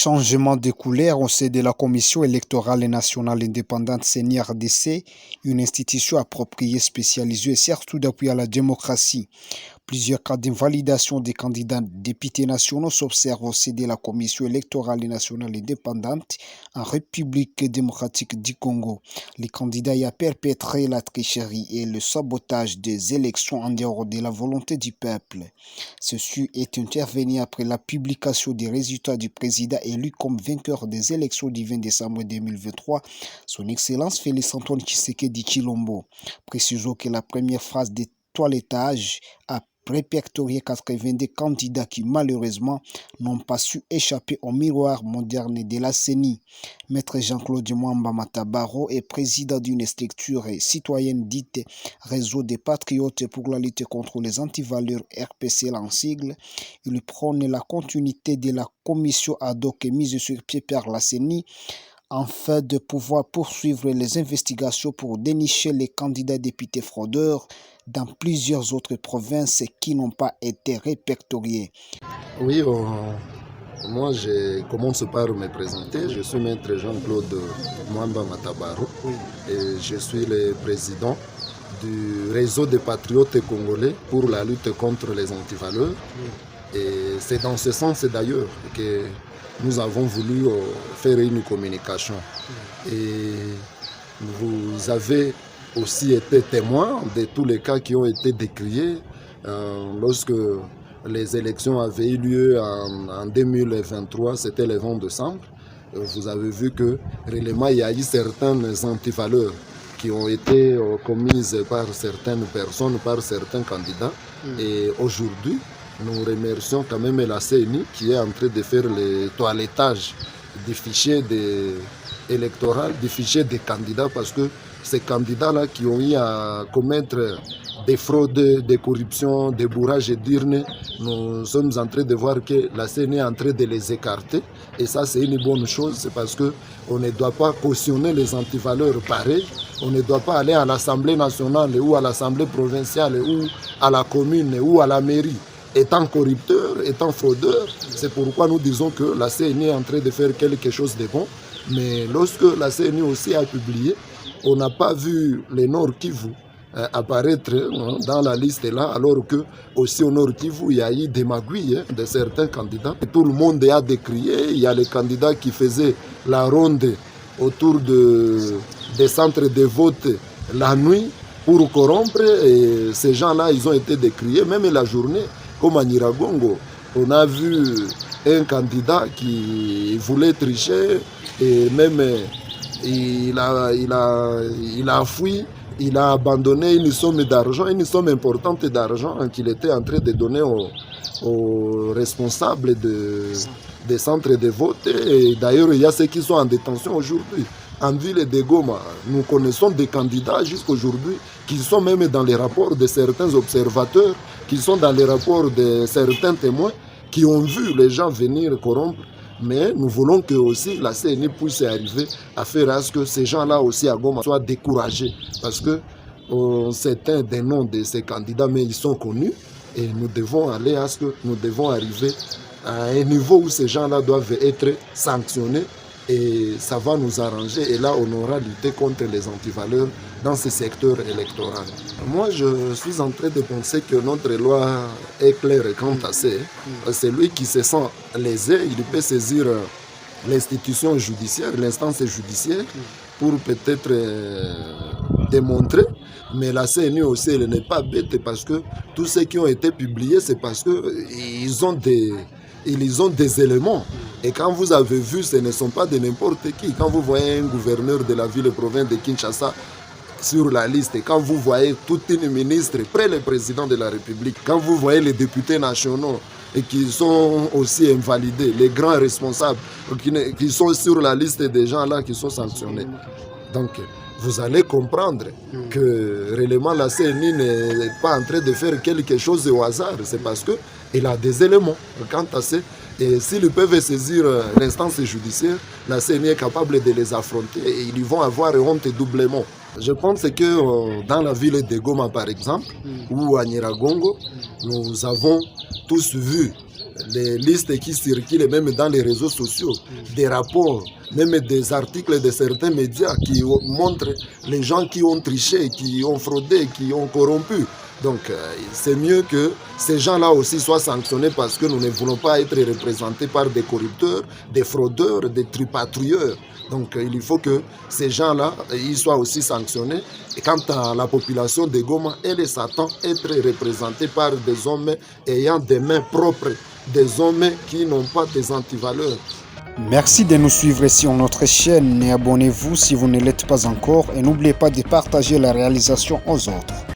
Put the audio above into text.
Changement de couleur au sein de la Commission électorale nationale indépendante CNRDC, une institution appropriée, spécialisée et surtout d'appui à la démocratie. Plusieurs cas d'invalidation des candidats députés nationaux s'observent au sein de la Commission électorale nationale indépendante en République démocratique du Congo. Les candidats y ont perpétré la tricherie et le sabotage des élections en dehors de la volonté du peuple. Ceci est intervenu après la publication des résultats du président élu comme vainqueur des élections du 20 décembre 2023, son Excellence Félix-Antoine Tshisekedi Tshilombo. Précisons que la première phase de toilettage a répertorié 82 candidats qui malheureusement n'ont pas su échapper au miroir moderne de la CENI. Maître Jean-Claude Mwamba Matabaro est président d'une structure citoyenne dite Réseau des Patriotes pour la lutte contre les antivaleurs RPC en sigle. Il prône la continuité de la commission ad hoc mise sur pied par la CENI afin de pouvoir poursuivre les investigations pour dénicher les candidats députés fraudeurs dans plusieurs autres provinces qui n'ont pas été répertoriés. Oui, moi je commence par me présenter. Je suis maître Jean-Claude Mwamba Matabaro et je suis le président du réseau des patriotes congolais pour la lutte contre les antivaleurs. Et c'est dans ce sens d'ailleurs que nous avons voulu faire une communication. Et vous avez aussi été témoin de tous les cas qui ont été décriés lorsque les élections avaient eu lieu en 2023, c'était le 20 décembre. Vous avez vu que réellement il y a eu certaines antivaleurs qui ont été commises par certaines personnes, par certains candidats. Et aujourd'hui, nous remercions quand même la CENI qui est en train de faire le toilettage des fichiers électoraux, des fichiers des candidats, parce que ces candidats-là qui ont eu à commettre des fraudes, des corruptions, des bourrages d'urnes, nous sommes en train de voir que la CENI est en train de les écarter. Et ça, c'est une bonne chose, c'est parce qu'on ne doit pas cautionner les antivaleurs pareils. On ne doit pas aller à l'Assemblée nationale ou à l'Assemblée provinciale ou à la commune ou à la mairie étant corrupteur, étant fraudeur. C'est pourquoi nous disons que la CENI est en train de faire quelque chose de bon. Mais lorsque la CENI aussi a publié, on n'a pas vu le Nord Kivu apparaître dans la liste là, alors que aussi au Nord Kivu, il y a eu des magouilles de certains candidats. Et tout le monde a décrié. Il y a les candidats qui faisaient la ronde autour des centres de vote la nuit pour corrompre. Et ces gens-là, ils ont été décriés, même la journée. Comme à Nyiragongo, on a vu un candidat qui voulait tricher et même il a fui, il a abandonné une somme d'argent, une somme importante d'argent qu'il était en train de donner aux responsables des centres de vote. Et d'ailleurs, il y a ceux qui sont en détention aujourd'hui. En ville de Goma, nous connaissons des candidats jusqu'aujourd'hui qui sont même dans les rapports de certains observateurs, qui sont dans les rapports de certains témoins, qui ont vu les gens venir corrompre. Mais nous voulons que aussi la CENI puisse arriver à faire à ce que ces gens-là aussi à Goma soient découragés. Parce que c'est un des noms de ces candidats, mais ils sont connus. Et nous devons aller à ce que nous devons arriver à un niveau où ces gens-là doivent être sanctionnés. Et ça va nous arranger. Et là, on aura lutté contre les antivaleurs dans ce secteur électoral. Moi, je suis en train de penser que notre loi est claire quant à ça. Celui qui se sent lésé, il peut saisir l'institution judiciaire, l'instance judiciaire, pour peut-être démontrer. Mais la CNU aussi, elle n'est pas bête parce que tous ceux qui ont été publiés, c'est parce qu'ils ont des éléments. Et quand vous avez vu, ce ne sont pas de n'importe qui. Quand vous voyez un gouverneur de la ville-province de Kinshasa sur la liste, et quand vous voyez toute une ministre près le président de la République, quand vous voyez les députés nationaux et qui sont aussi invalidés, les grands responsables qui sont sur la liste des gens là qui sont sanctionnés. Donc, vous allez comprendre que réellement la CNI n'est pas en train de faire quelque chose au hasard. C'est parce qu'elle a des éléments. Quant à ça, et s'ils peuvent saisir l'instance judiciaire, la CNI est capable de les affronter et ils vont avoir honte doublement. Je pense que dans la ville de Goma, par exemple, ou à Nyiragongo, nous avons tous vu les listes qui circulent même dans les réseaux sociaux, des rapports, même des articles de certains médias qui montrent les gens qui ont triché, qui ont fraudé, qui ont corrompu. Donc c'est mieux que ces gens-là aussi soient sanctionnés parce que nous ne voulons pas être représentés par des corrupteurs, des fraudeurs, des tripatouilleurs. Donc il faut que ces gens-là ils soient aussi sanctionnés. Et quant à la population de Goma, elle s'attend à être représentée par des hommes ayant des mains propres, des hommes qui n'ont pas des antivaleurs. Merci de nous suivre sur notre chaîne et abonnez-vous si vous ne l'êtes pas encore et n'oubliez pas de partager la réalisation aux autres.